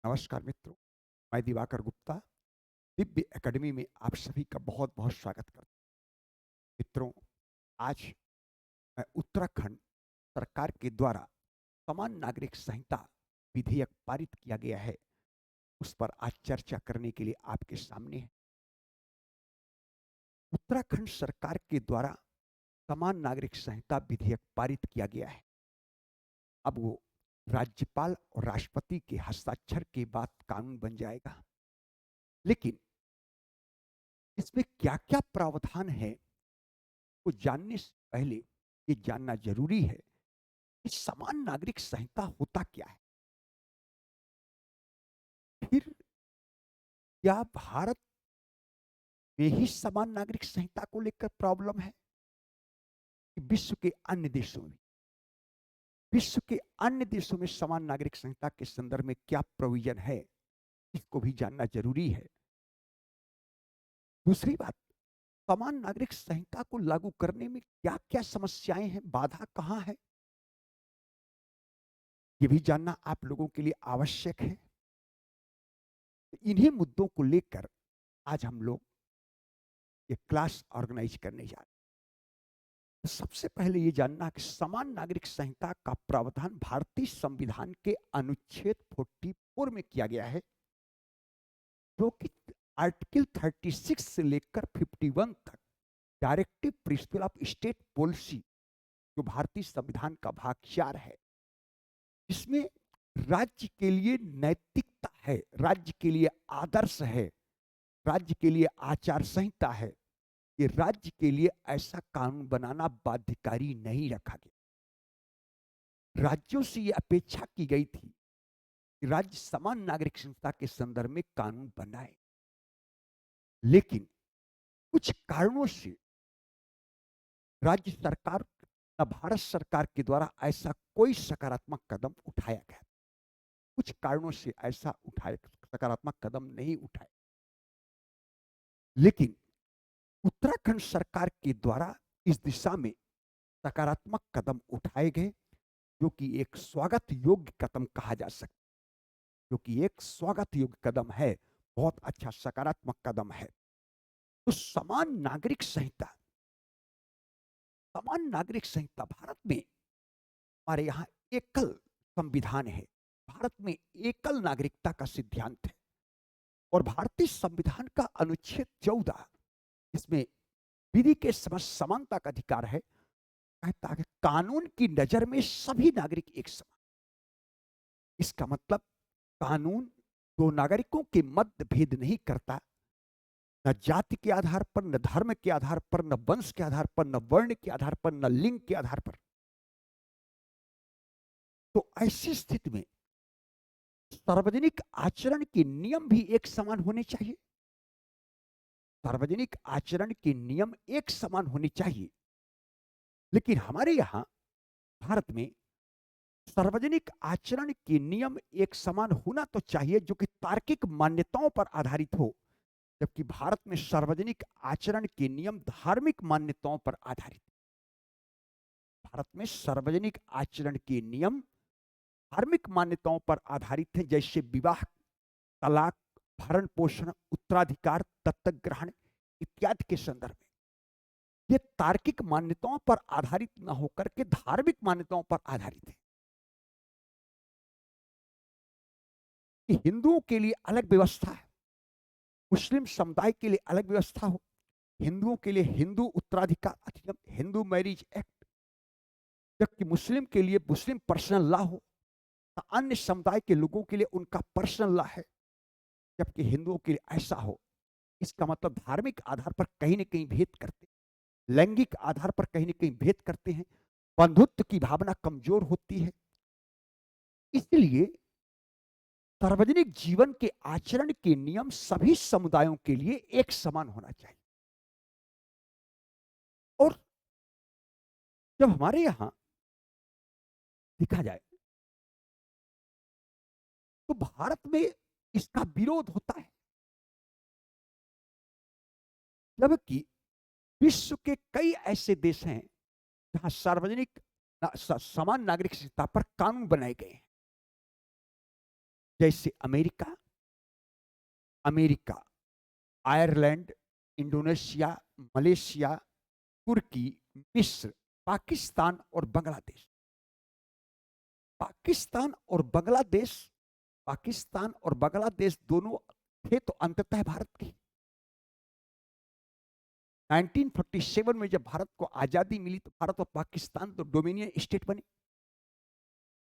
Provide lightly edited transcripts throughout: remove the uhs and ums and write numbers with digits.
नमस्कार मित्रों, मैं दिवाकर गुप्ता दिव्य एकेडमी में आप सभी का बहुत बहुत स्वागत करता हूं। मित्रों, आज मैं उत्तराखंड सरकार के द्वारा समान नागरिक संहिता विधेयक पारित किया गया है, उस पर आज चर्चा करने के लिए आपके सामने है। उत्तराखंड सरकार के द्वारा समान नागरिक संहिता विधेयक पारित किया गया है। अब वो राज्यपाल और राष्ट्रपति के हस्ताक्षर के बाद कानून बन जाएगा। लेकिन इसमें क्या क्या प्रावधान है को जानने से पहले ये जानना जरूरी है कि समान नागरिक संहिता होता क्या है। फिर क्या भारत में ही समान नागरिक संहिता को लेकर प्रॉब्लम है कि विश्व के अन्य देशों में समान नागरिक संहिता के संदर्भ में क्या प्रोविजन है, इसको भी जानना जरूरी है। दूसरी बात, समान नागरिक संहिता को लागू करने में क्या क्या समस्याएं हैं, बाधा कहां है, ये भी जानना आप लोगों के लिए आवश्यक है। इन्हीं मुद्दों को लेकर आज हम लोग ये क्लास ऑर्गेनाइज करने जा रहे हैं। तो सबसे पहले ये जानना कि समान नागरिक संहिता का प्रावधान भारतीय संविधान के अनुच्छेद 44 में किया गया है, जो कि आर्टिकल 36 से लेकर 51 तक directive principle of state policy, जो भारतीय संविधान का भाग 4 है, इसमें राज्य के लिए नैतिकता है, राज्य के लिए आदर्श है, राज्य के लिए आचार संहिता है कि राज्य के लिए ऐसा कानून बनाना बाध्यकारी नहीं रखा गया। राज्यों से यह अपेक्षा की गई थी कि राज्य समान नागरिक संहिता के संदर्भ में कानून बनाए, लेकिन कुछ कारणों से राज्य सरकार न भारत सरकार के द्वारा ऐसा कोई सकारात्मक कदम उठाया गया। कुछ कारणों से ऐसा उठाए सकारात्मक कदम नहीं उठाए, लेकिन उत्तराखंड सरकार के द्वारा इस दिशा में सकारात्मक कदम उठाए गए, जो कि एक स्वागत योग्य कदम कहा जा सकता है, जो कि एक स्वागत योग्य कदम है, बहुत अच्छा सकारात्मक कदम है। तो समान नागरिक संहिता भारत में, हमारे यहाँ एकल संविधान है, भारत में एकल नागरिकता का सिद्धांत है। और भारतीय संविधान का अनुच्छेद 14, इसमें विधि के समक्ष समानता का अधिकार है, कहता है कि कानून की नजर में सभी नागरिक एक समान। इसका मतलब कानून दो नागरिकों के मध्य भेद नहीं करता, न जाति के आधार पर, न धर्म के आधार पर, न वंश के आधार पर, न वर्ण के आधार पर, न लिंग के आधार पर। तो ऐसी स्थिति में सार्वजनिक आचरण के नियम भी एक समान होने चाहिए। सार्वजनिक आचरण के नियम एक समान होने चाहिए, लेकिन हमारे यहां भारत में सार्वजनिक आचरण के नियम एक समान होना तो चाहिए, जो कि तार्किक मान्यताओं पर आधारित हो, जबकि भारत में सार्वजनिक आचरण के नियम धार्मिक मान्यताओं पर आधारित। भारत में सार्वजनिक आचरण के नियम धार्मिक मान्यताओं पर आधारित हैं, जैसे विवाह, तलाक, भरण पोषण, उत्तराधिकार, दत्तक ग्रहण इत्यादि के संदर्भ में। ये तार्किक मान्यताओं पर आधारित न होकर के धार्मिक मान्यताओं पर आधारित है कि हिंदुओं के लिए अलग व्यवस्था है, मुस्लिम समुदाय के लिए अलग व्यवस्था हो, हिंदुओं के लिए हिंदू उत्तराधिकार अधिनियम, हिंदू मैरिज एक्ट, जबकि मुस्लिम के लिए मुस्लिम पर्सनल लॉ हो, अन्य समुदाय के लोगों के लिए उनका पर्सनल लॉ है, जबकि हिंदुओं के लिए ऐसा हो। इसका मतलब धार्मिक आधार पर कहीं न कहीं भेद करते हैं, लैंगिक आधार पर कहीं न कहीं भेद करते हैं, बंधुत्व की भावना कमजोर होती है। इसलिए सार्वजनिक जीवन के आचरण के नियम सभी समुदायों के लिए एक समान होना चाहिए। और जब हमारे यहां देखा जाए तो भारत में इसका विरोध होता है, जबकि विश्व के कई ऐसे देश हैं जहां सार्वजनिक समान नागरिक संहिता पर कानून बनाए गए हैं। जैसे America, America, Ireland, Indonesia, Malaysia, तुर्की, मिस्र, पाकिस्तान और बांग्लादेश। पाकिस्तान और बांग्लादेश, पाकिस्तान और बांग्लादेश दोनों थे तो अंततः भारत के। 1947 में जब भारत को आजादी मिली तो भारत और पाकिस्तान तो डोमिनियन स्टेट बने।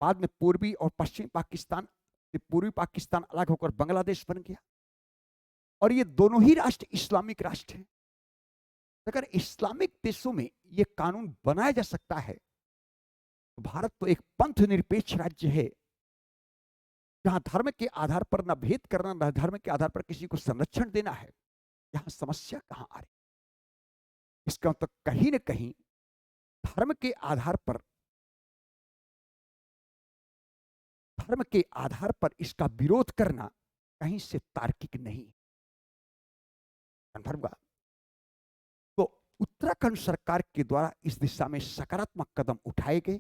बाद में पूर्वी और पश्चिमी पाकिस्तान से पूर्वी पाकिस्तान अलग होकर बांग्लादेश बन गया। और ये दोनों ही राष्ट्र इस्लामिक राष्ट्र हैं। अगर इस्लामिक देशों में ये कानून बनाया जा सकता है तो भारत तो एक पंथ निरपेक्ष राज्य है, जहां धर्म के आधार पर न भेद करना, न धर्म के आधार पर किसी को संरक्षण देना है। यहां समस्या कहां आ रही? इसका मतलब कहीं ना कहीं धर्म के आधार पर, धर्म के आधार पर इसका विरोध करना कहीं से तार्किक नहीं है। तो उत्तराखंड सरकार के द्वारा इस दिशा में सकारात्मक कदम उठाए गए।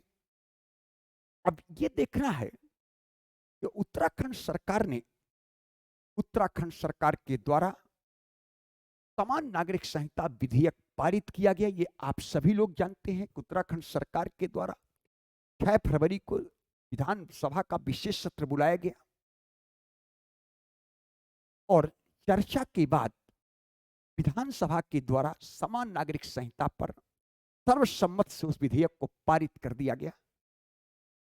अब ये देखना है कि उत्तराखंड सरकार के द्वारा समान नागरिक संहिता विधेयक पारित किया गया। ये आप सभी लोग जानते हैं कि उत्तराखंड सरकार के द्वारा 6 फरवरी को विधानसभा का विशेष सत्र बुलाया गया और चर्चा के बाद विधानसभा के द्वारा समान नागरिक संहिता पर सर्वसम्मत से उस विधेयक को पारित कर दिया गया।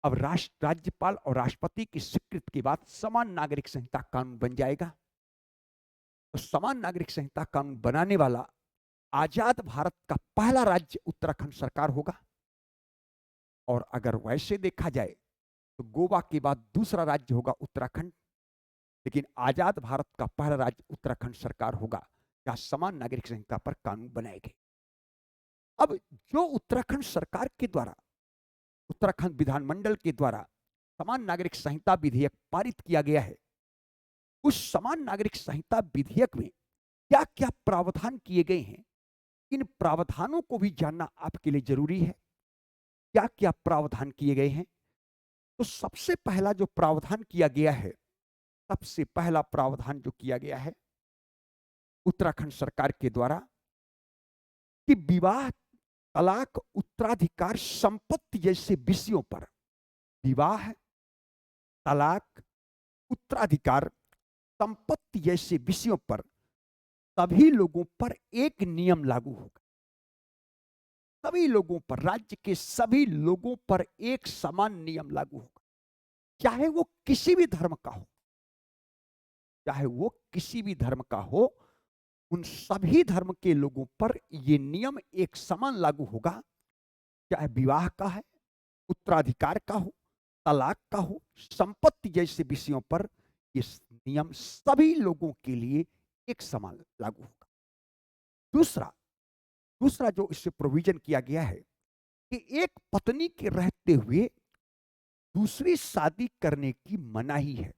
अब राज्यपाल और राष्ट्रपति की स्वीकृति के बाद समान नागरिक संहिता कानून बन जाएगा। तो समान नागरिक संहिता कानून बनाने वाला आजाद भारत का पहला राज्य उत्तराखंड सरकार होगा। और अगर वैसे देखा जाए तो गोवा के बाद दूसरा राज्य होगा उत्तराखंड, लेकिन आजाद भारत का पहला राज्य उत्तराखंड सरकार होगा जहां समान नागरिक संहिता पर कानून बनाए गए। अब जो उत्तराखंड सरकार के द्वारा, उत्तराखंड विधानमंडल के द्वारा समान नागरिक संहिता विधेयक पारित किया गया है, उस समान नागरिक संहिता विधेयक में क्या क्या प्रावधान किए गए हैं, इन प्रावधानों को भी जानना आपके लिए जरूरी है। क्या क्या प्रावधान किए गए हैं? तो सबसे पहला जो प्रावधान किया गया है, सबसे पहला प्रावधान जो किया गया है उत्तराखंड सरकार के द्वारा कि विवाह, तलाक, उत्तराधिकार, संपत्ति जैसे विषयों पर, विवाह, तलाक, उत्तराधिकार, संपत्ति जैसे विषयों पर सभी लोगों पर एक नियम लागू होगा। सभी लोगों पर, राज्य के सभी लोगों पर एक समान नियम लागू होगा, चाहे वो किसी भी धर्म का हो, चाहे वो किसी भी धर्म का हो, उन सभी धर्म के लोगों पर ये नियम एक समान लागू होगा। चाहे विवाह का है, उत्तराधिकार का हो, तलाक का हो, संपत्ति जैसे विषयों पर ये नियम सभी लोगों के लिए एक समान लागू होगा। दूसरा जो इससे प्रोविजन किया गया है कि एक पत्नी के रहते हुए दूसरी शादी करने की मनाही है।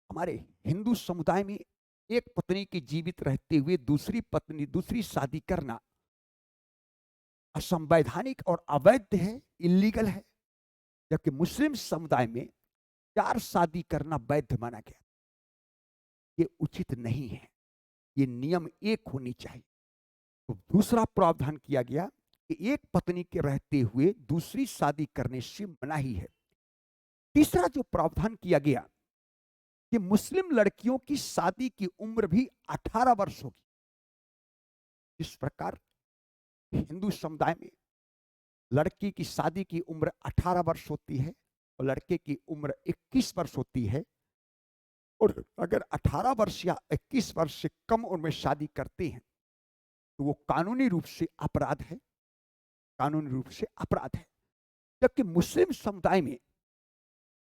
हमारे हिंदू समुदाय में एक पत्नी के जीवित रहते हुए दूसरी शादी करना असंवैधानिक और अवैध है, इलीगल है। जबकि मुस्लिम समुदाय में 4 शादी करना वैध माना गया। ये उचित नहीं है, ये नियम एक होनी चाहिए। तो दूसरा प्रावधान किया गया कि एक पत्नी के रहते हुए दूसरी शादी करने से मनाही है। तीसरा जो प्रावधान किया गया कि मुस्लिम लड़कियों की शादी की उम्र भी 18 वर्ष होगी। इस प्रकार हिंदू समुदाय में लड़की की शादी की उम्र 18 वर्ष होती है और लड़के की उम्र 21 वर्ष होती है। और अगर 18 वर्ष या 21 वर्ष से कम उम्र में शादी करते हैं तो वो कानूनी रूप से अपराध है, कानूनी रूप से अपराध है। जबकि मुस्लिम समुदाय में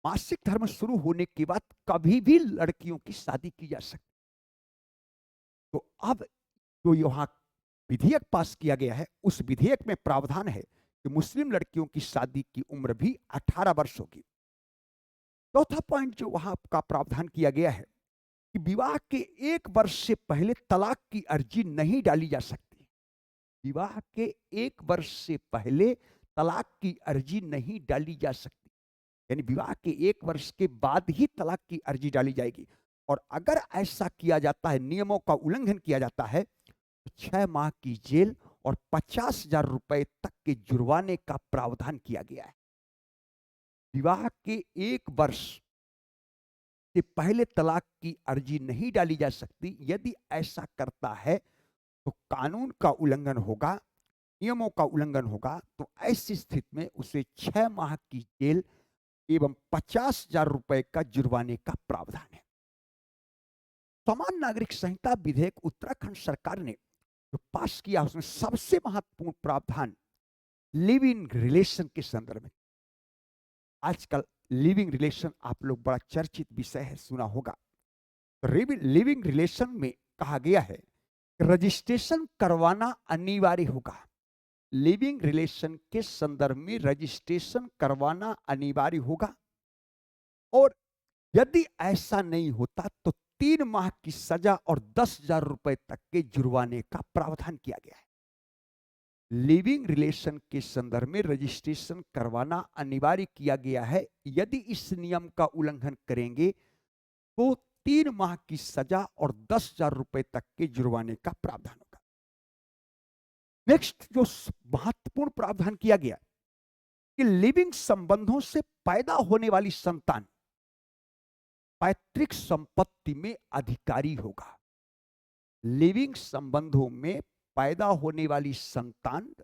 मासिक धर्म शुरू होने के बाद कभी भी लड़कियों की शादी की जा सकती। तो अब जो यहाँ विधेयक पास किया गया है, उस विधेयक में प्रावधान है कि मुस्लिम लड़कियों की शादी की उम्र भी 18 वर्ष होगी। चौथा पॉइंट जो वहां का प्रावधान किया गया है कि विवाह के 1 वर्ष से पहले तलाक की अर्जी नहीं डाली जा सकती। विवाह के 1 वर्ष से पहले तलाक की अर्जी नहीं डाली जा सकती। यानी विवाह के 1 वर्ष के बाद ही तलाक की अर्जी डाली जाएगी। और अगर ऐसा किया जाता है, नियमों का उल्लंघन किया जाता है, तो 6 माह की जेल और 50,000 रुपए तक के जुर्माने का प्रावधान किया गया है। विवाह के 1 वर्ष से पहले तलाक की अर्जी नहीं डाली जा सकती। यदि ऐसा करता है तो कानून का उल्लंघन होगा, नियमों का उल्लंघन होगा। तो ऐसी स्थिति में उसे 6 माह की जेल एवं 50,000 रुपए का जुर्माने का प्रावधान है। समान नागरिक संहिता विधेयक उत्तराखंड सरकार ने जो पास किया, उसमें सबसे महत्वपूर्ण प्रावधान लिव इन रिलेशन के संदर्भ में। आजकल लिविंग रिलेशन आप लोग बड़ा चर्चित विषय है, सुना होगा। लिविंग रिलेशन में कहा गया है कि रजिस्ट्रेशन करवाना अनिवार्य होगा। लिविंग रिलेशन के संदर्भ में रजिस्ट्रेशन करवाना अनिवार्य होगा, और यदि ऐसा नहीं होता तो 3 माह की सजा और 10,000 रुपए तक के जुर्माने का प्रावधान किया गया है। लिविंग रिलेशन के संदर्भ में रजिस्ट्रेशन करवाना अनिवार्य किया गया है। यदि इस नियम का उल्लंघन करेंगे तो 3 माह की सजा और 10,000 रुपए तक के जुर्माने का प्रावधान होगा। नेक्स्ट जो महत्वपूर्ण प्रावधान किया गया कि लिविंग संबंधों से पैदा होने वाली संतान पैतृक संपत्ति में अधिकारी होगा। लिविंग संबंधों में पैदा होने वाली संतान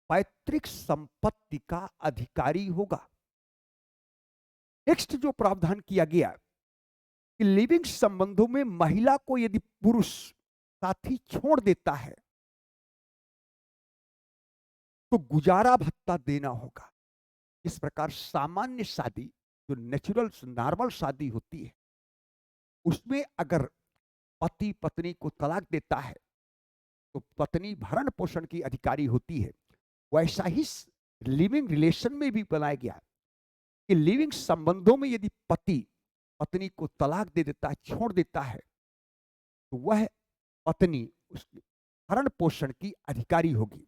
पैतृक संपत्ति का अधिकारी होगा। नेक्स्ट जो प्रावधान किया गया कि लिविंग संबंधों में महिला को यदि पुरुष साथी छोड़ देता है तो गुजारा भत्ता देना होगा। इस प्रकार सामान्य शादी, जो नेचुरल नॉर्मल शादी होती है, उसमें अगर पति पत्नी को तलाक देता है तो पत्नी भरण पोषण की अधिकारी होती है। वैसा ही लिविंग रिलेशन में भी बनाया गया कि लिविंग संबंधों में यदि पति पत्नी को तलाक दे देता है, छोड़ देता है, तो वह पत्नी उसके भरण पोषण की अधिकारी होगी।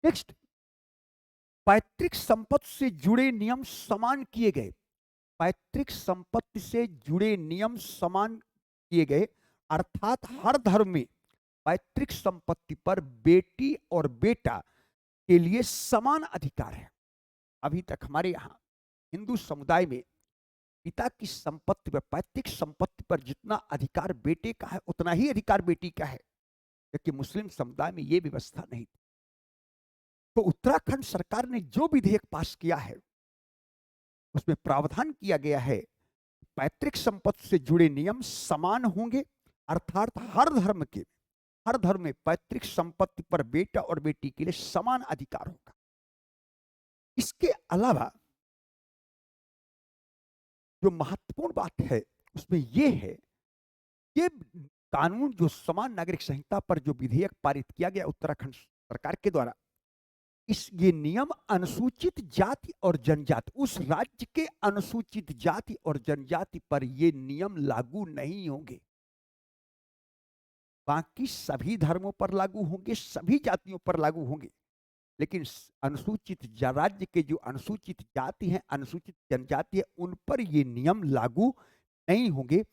नेक्स्ट, पैतृक संपत्ति से जुड़े नियम समान किए गए। पैतृक संपत्ति से जुड़े नियम समान किए गए, अर्थात हर धर्म में पैतृक संपत्ति पर बेटी और बेटा के लिए समान अधिकार है। अभी तक हमारे यहाँ हिंदू समुदाय में पिता की संपत्ति पर, पैतृक संपत्ति पर जितना अधिकार बेटे का है उतना ही अधिकार बेटी का है, जबकि मुस्लिम समुदाय में यह व्यवस्था नहीं थी। तो उत्तराखंड सरकार ने जो विधेयक पास किया है उसमें प्रावधान किया गया है पैतृक संपत्ति से जुड़े नियम समान होंगे, अर्थात हर धर्म में पैतृक संपत्ति पर बेटा और बेटी के लिए समान अधिकार होगा। इसके अलावा जो महत्वपूर्ण बात है उसमें यह है, ये कानून जो समान नागरिक संहिता पर जो विधेयक पारित किया गया उत्तराखंड सरकार के द्वारा, ये नियम अनुसूचित जाति और जनजाति, उस राज्य के अनुसूचित जाति और जनजाति पर ये नियम लागू नहीं होंगे। बाकी सभी धर्मों पर लागू होंगे, सभी जातियों पर लागू होंगे, लेकिन अनुसूचित राज्य के जो अनुसूचित जाति है, अनुसूचित जनजाति है, उन पर ये नियम लागू नहीं होंगे।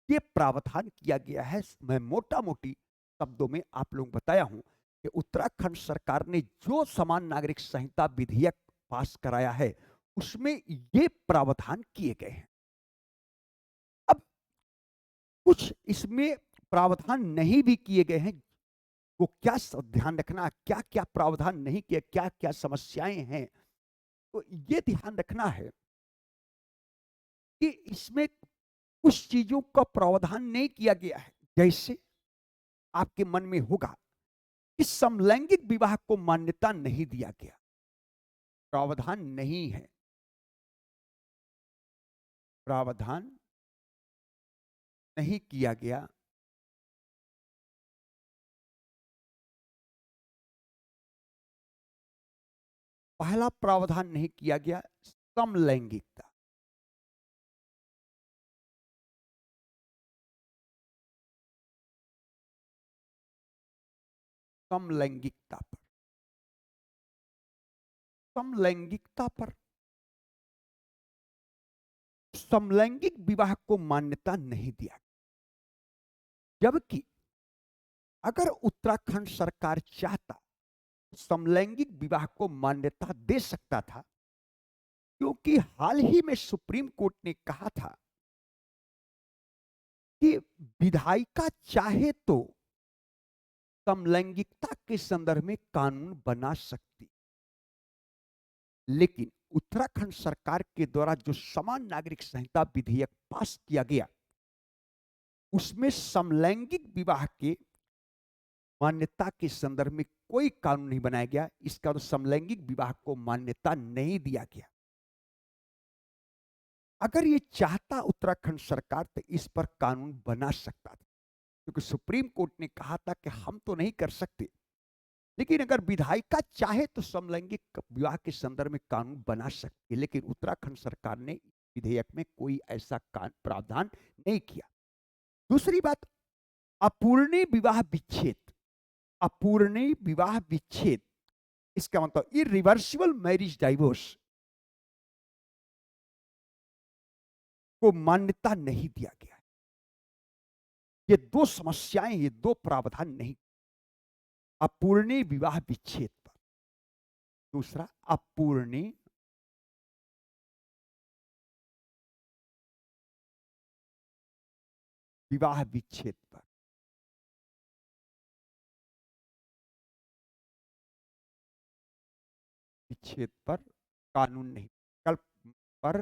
ये प्रावधान किया गया है। मैं मोटा मोटी शब्दों में आप लोगों को बताया हूं कि उत्तराखंड सरकार ने जो समान नागरिक संहिता विधेयक पास कराया है उसमें ये प्रावधान किए गए हैं। अब कुछ इसमें प्रावधान नहीं भी किए गए हैं, वो क्या ध्यान रखना, क्या क्या प्रावधान नहीं किया, क्या क्या समस्याएं हैं, तो ये ध्यान रखना है कि इसमें कुछ चीजों का प्रावधान नहीं किया गया है। जैसे आपके मन में होगा कि समलैंगिक विवाह को मान्यता नहीं दिया गया, प्रावधान नहीं है, प्रावधान नहीं किया गया। पहला प्रावधान नहीं किया गया समलैंगिकता। समलैंगिकता पर समलैंगिक विवाह को मान्यता नहीं दिया, जबकि अगर उत्तराखंड सरकार चाहता समलैंगिक विवाह को मान्यता दे सकता था, क्योंकि हाल ही में सुप्रीम कोर्ट ने कहा था कि विधायिका चाहे तो समलैंगिकता के संदर्भ में कानून बना सकती, लेकिन उत्तराखंड सरकार के द्वारा जो समान नागरिक संहिता विधेयक पास किया गया, उसमें समलैंगिक विवाह के मान्यता के संदर्भ में कोई कानून नहीं बनाया गया। इसका तो समलैंगिक विवाह को मान्यता नहीं दिया गया। अगर ये चाहता उत्तराखंड सरकार तो इस पर कानून बना सकता था, क्योंकि सुप्रीम कोर्ट ने कहा था कि हम तो नहीं कर सकते, लेकिन अगर विधायिका चाहे तो समलैंगिक विवाह के संदर्भ में कानून बना सकती है। लेकिन उत्तराखंड सरकार ने विधेयक में कोई ऐसा प्रावधान नहीं किया। दूसरी बात, अपूर्णीय विवाह विच्छेद। अपूर्णीय विवाह विच्छेद, इसका मतलब इरिवर्सिबल मैरिज डाइवोर्स को मान्यता नहीं दिया गया है। ये दो समस्याएं, ये दो प्रावधान नहीं। अपूर्णीय विवाह विच्छेद पर, दूसरा अपूर्णीय विवाह विच्छेद पर। विच्छेद पर कानून नहीं, विकल्प पर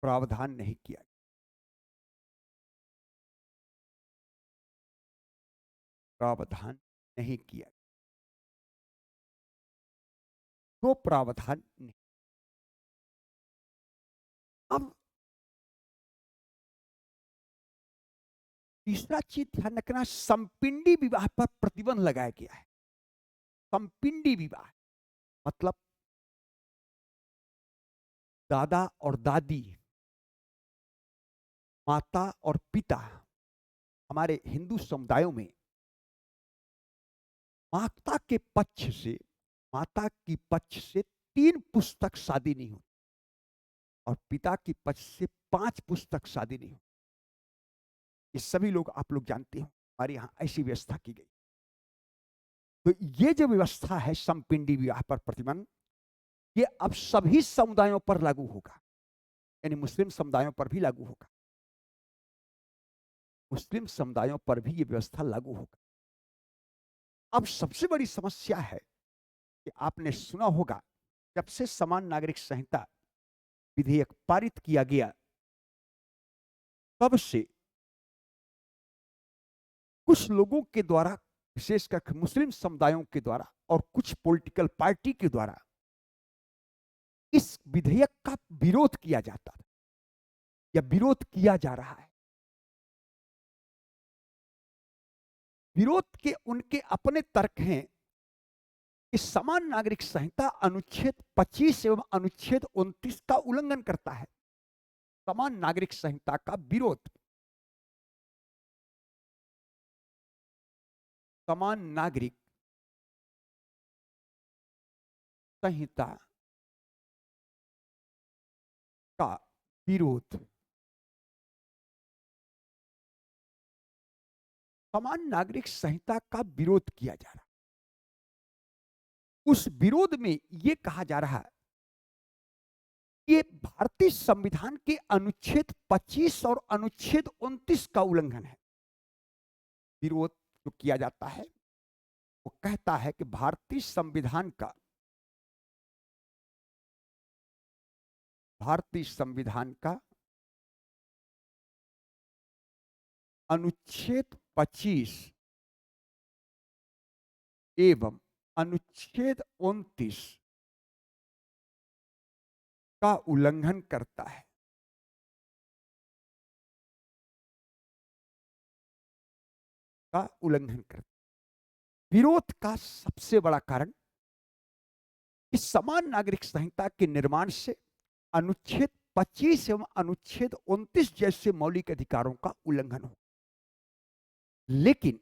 प्रावधान नहीं किया, प्रावधान नहीं किया, तो प्रावधान नहीं। अब तीसरा चीज ध्यान रखना, संपिंडी विवाह पर प्रतिबंध लगाया गया है। संपिंडी विवाह मतलब दादा और दादी, माता और पिता। हमारे हिंदू समुदायों में माता के पक्ष से, माता की पक्ष से 3 पुस्तक शादी नहीं होती और पिता की पक्ष से 5 पुस्तक शादी नहीं होती। ये सभी लोग आप लोग जानते हो, हमारे यहाँ ऐसी व्यवस्था की गई। तो ये जो व्यवस्था है संपिंडी विवाह पर प्रतिबंध, ये अब सभी समुदायों पर लागू होगा, यानी मुस्लिम समुदायों पर भी लागू होगा। मुस्लिम समुदायों पर भी ये व्यवस्था लागू होगा। अब सबसे बड़ी समस्या है कि आपने सुना होगा, जब से समान नागरिक संहिता विधेयक पारित किया गया, तब से कुछ लोगों के द्वारा, विशेषकर मुस्लिम समुदायों के द्वारा और कुछ पॉलिटिकल पार्टी के द्वारा इस विधेयक का विरोध किया जाता था या विरोध किया जा रहा है। विरोध के उनके अपने तर्क हैं कि समान नागरिक संहिता अनुच्छेद 25 एवं अनुच्छेद 29 का उल्लंघन करता है। समान नागरिक संहिता का विरोध, समान नागरिक संहिता का विरोध, समान नागरिक संहिता का विरोध किया जा रहा। उस विरोध में यह कहा जा रहा है कि भारतीय संविधान के अनुच्छेद 25 और अनुच्छेद 29 का उल्लंघन है। विरोध जो किया जाता है वो कहता है कि भारतीय संविधान का अनुच्छेद 25 एवं अनुच्छेद 29 का उल्लंघन करता है। का उल्लंघन करता है। विरोध का सबसे बड़ा कारण इस समान नागरिक संहिता के निर्माण से अनुच्छेद 25 एवं अनुच्छेद 29 जैसे मौलिक अधिकारों का उल्लंघन हो। लेकिन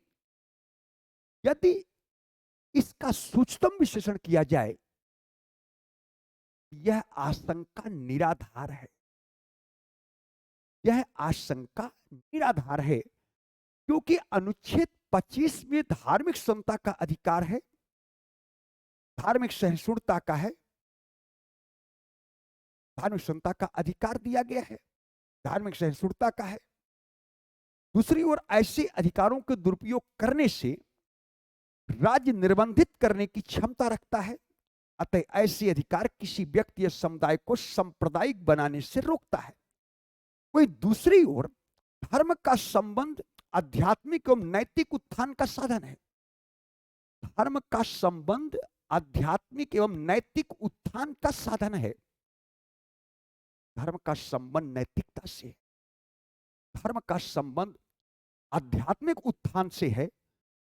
यदि इसका सूक्ष्म विश्लेषण किया जाए यह आशंका निराधार है। यह आशंका निराधार है क्योंकि अनुच्छेद 25 में धार्मिक समता का अधिकार है, धार्मिक सहिष्णुता का है, धार्मिक समता का अधिकार दिया गया है, धार्मिक सहिष्णुता का है। दूसरी ओर ऐसे अधिकारों के दुरुपयोग करने से राज्य निर्बंधित करने की क्षमता रखता है। अतः ऐसे अधिकार किसी व्यक्ति या समुदाय को सांप्रदायिक बनाने से रोकता है। वही दूसरी ओर धर्म का संबंध आध्यात्मिक एवं नैतिक उत्थान का साधन है। धर्म का संबंध आध्यात्मिक एवं नैतिक उत्थान का साधन है। धर्म का संबंध नैतिकता से है, धर्म का संबंध आध्यात्मिक उत्थान से है,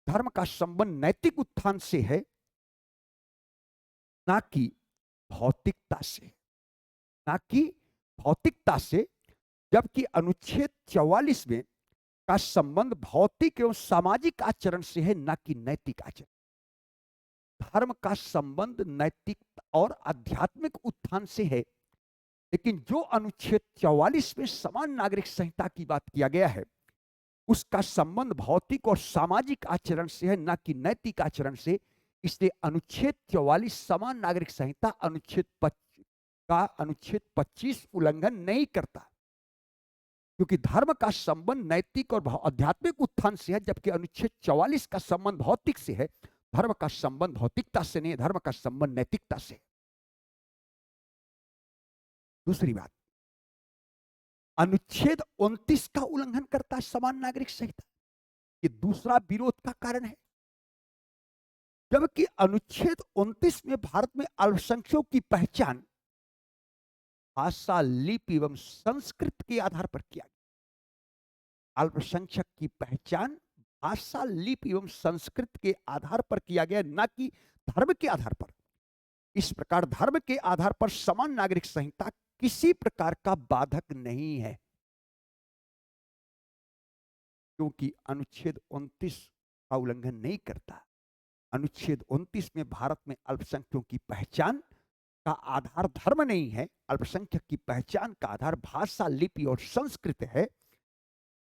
धर्म का संबंध नैतिक उत्थान से है, ना कि भौतिकता से, ना कि भौतिकता से। जबकि अनुच्छेद 44 में का संबंध भौतिक एवं सामाजिक आचरण से है, ना कि नैतिक आचरण। धर्म का संबंध नैतिक और आध्यात्मिक उत्थान से है, लेकिन जो अनुच्छेद 44 में समान नागरिक संहिता की बात किया गया है, उसका संबंध भौतिक और सामाजिक आचरण से है, ना कि नैतिक आचरण से। इसलिए अनुच्छेद 44 समान नागरिक संहिता अनुच्छेद 25 उल्लंघन नहीं करता, क्योंकि धर्म का संबंध नैतिक और आध्यात्मिक उत्थान से है, जबकि अनुच्छेद 44 का संबंध भौतिक से है। धर्म का संबंध भौतिकता से नहीं, धर्म का संबंध नैतिकता से। दूसरी बात, अनुच्छेद 29 का उल्लंघन करता है समान नागरिक संहिता। ये दूसरा विरोध का कारण है। जबकि अनुच्छेद 29 में भारत में अल्पसंख्यकों की पहचान भाषा, लिपि एवं संस्कृत के आधार पर किया गया। अल्पसंख्यक की पहचान भाषा, लिपि एवं संस्कृत के आधार पर किया गया, ना कि धर्म के आधार पर। इस प्रकार धर्म के आधार पर समान नागरिक संहिता किसी प्रकार का बाधक नहीं है, क्योंकि अनुच्छेद 29 का उल्लंघन नहीं करता। अनुच्छेद 29 में भारत में अल्पसंख्यकों की पहचान का आधार धर्म नहीं है, अल्पसंख्यक की पहचान का आधार भाषा, लिपि और संस्कृत है,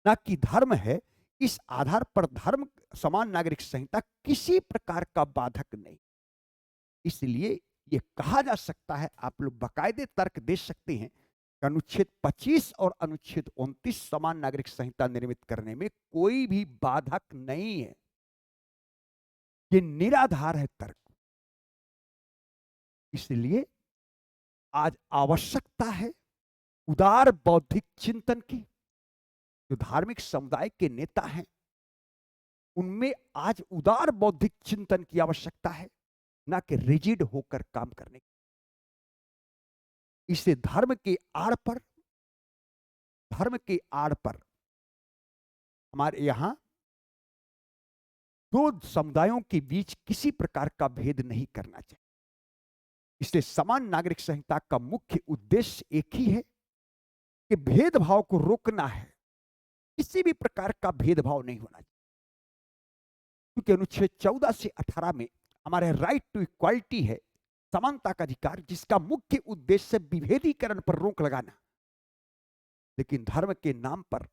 ना कि धर्म है। इस आधार पर धर्म समान नागरिक संहिता किसी प्रकार का बाधक नहीं। इसलिए यह कहा जा सकता है, आप लोग बाकायदे तर्क दे सकते हैं कि अनुच्छेद 25 और अनुच्छेद 29 समान नागरिक संहिता निर्मित करने में कोई भी बाधक नहीं है। ये निराधार है तर्क। इसलिए आज आवश्यकता है उदार बौद्धिक चिंतन की। जो धार्मिक समुदाय के नेता हैं, उनमें आज उदार बौद्धिक चिंतन की आवश्यकता है, ना कि रिजिड होकर काम करने की। इसे धर्म के आड़ पर हमारे यहां दो समुदायों के बीच किसी प्रकार का भेद नहीं करना चाहिए। इसलिए समान नागरिक संहिता का मुख्य उद्देश्य एक ही है कि भेदभाव को रोकना है। किसी भी प्रकार का भेदभाव नहीं होना चाहिए, क्योंकि अनुच्छेद 14 से 18 में हमारे राइट टू इक्वालिटी है, समानता का अधिकार, जिसका मुख्य उद्देश्य विभेदीकरण पर रोक लगाना। लेकिन धर्म के नाम पर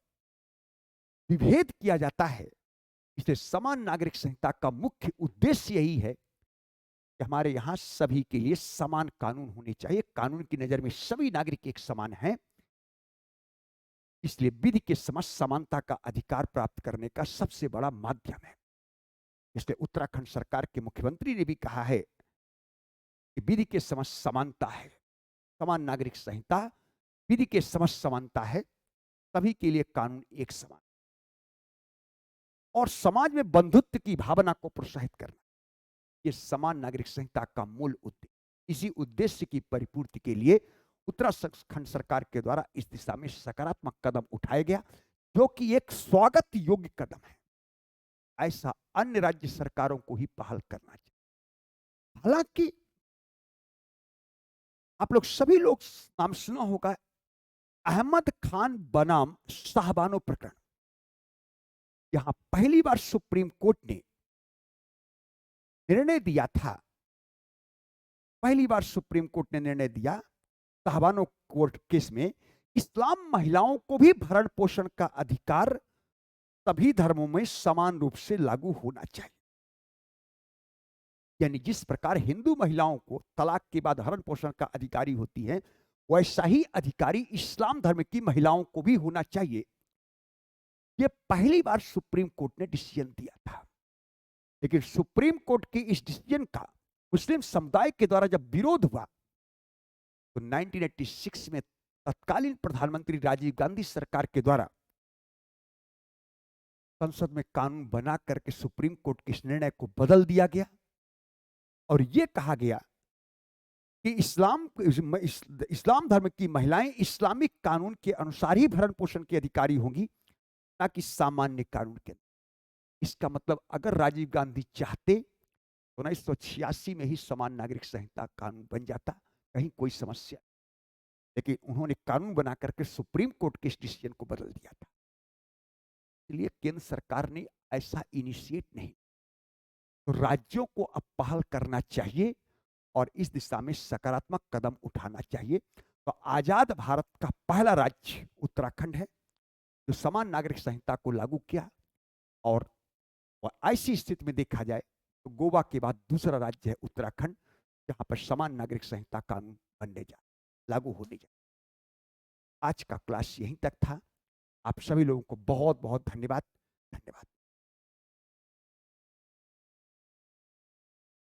विभेद किया जाता है। इसलिए समान नागरिक संहिता का मुख्य उद्देश्य यही है कि हमारे यहां सभी के लिए समान कानून होने चाहिए। कानून की नजर में सभी नागरिक एक समान हैं। इसलिए विधि के समक्ष समानता का अधिकार प्राप्त करने का सबसे बड़ा माध्यम है। इसलिए उत्तराखंड सरकार के मुख्यमंत्री ने भी कहा है कि विधि के समक्ष समानता है, समान नागरिक संहिता विधि के समक्ष समानता है, सभी के लिए कानून एक समान, और समाज में बंधुत्व की भावना को प्रोत्साहित करना, ये समान नागरिक संहिता का मूल उद्देश्य। इसी उद्देश्य की परिपूर्ति के लिए उत्तराखंड सरकार के द्वारा इस दिशा में सकारात्मक कदम उठाया गया, जो कि एक स्वागत योग्य कदम है। ऐसा अन्य राज्य सरकारों को ही पहल करना चाहिए। हालांकि आप लोग सभी लोग नाम सुना होगा अहमद खान बनाम शाहबानो प्रकरण। यहां पहली बार सुप्रीम कोर्ट ने निर्णय दिया था, पहली बार सुप्रीम कोर्ट ने निर्णय दिया तहवानो कोर्ट केस में, इस्लाम महिलाओं को भी भरण पोषण का अधिकार सभी धर्मों में समान रूप से लागू होना चाहिए। यानी जिस प्रकार हिंदू महिलाओं को तलाक के बाद भरण पोषण का अधिकारी होती है, वैसा ही अधिकारी इस्लाम धर्म की महिलाओं को भी होना चाहिए। यह पहली बार सुप्रीम कोर्ट ने डिसीजन दिया था, लेकिन सुप्रीम कोर्ट की इस डिसीजन का मुस्लिम समुदाय के द्वारा जब विरोध हुआ तो 1986 में तत्कालीन प्रधानमंत्री राजीव गांधी सरकार के द्वारा संसद में कानून बना करके सुप्रीम कोर्ट के इस निर्णय को बदल दिया गया और यह कहा गया कि इस्लाम धर्म की महिलाएं इस्लामिक कानून के अनुसार ही भरण पोषण की अधिकारी होंगी, ना कि सामान्य कानून के। इसका मतलब अगर राजीव गांधी चाहते तो 1986 में ही समान नागरिक संहिता कानून बन जाता, कहीं कोई समस्या। लेकिन उन्होंने कानून बना करके सुप्रीम कोर्ट के इस डिसीजन को बदल दिया था। इसलिए केंद्र सरकार ने ऐसा इनिशिएट नहीं, तो राज्यों को अब पहल करना चाहिए और इस दिशा में सकारात्मक कदम उठाना चाहिए। तो आजाद भारत का पहला राज्य उत्तराखंड है जो समान नागरिक संहिता को लागू किया, और ऐसी स्थिति में देखा जाए तो गोवा के बाद दूसरा राज्य है उत्तराखंड जहां पर समान नागरिक संहिता कानून बनने जा लागू होने जा। आज का क्लास यहीं तक था। आप सभी लोगों को बहुत बहुत धन्यवाद।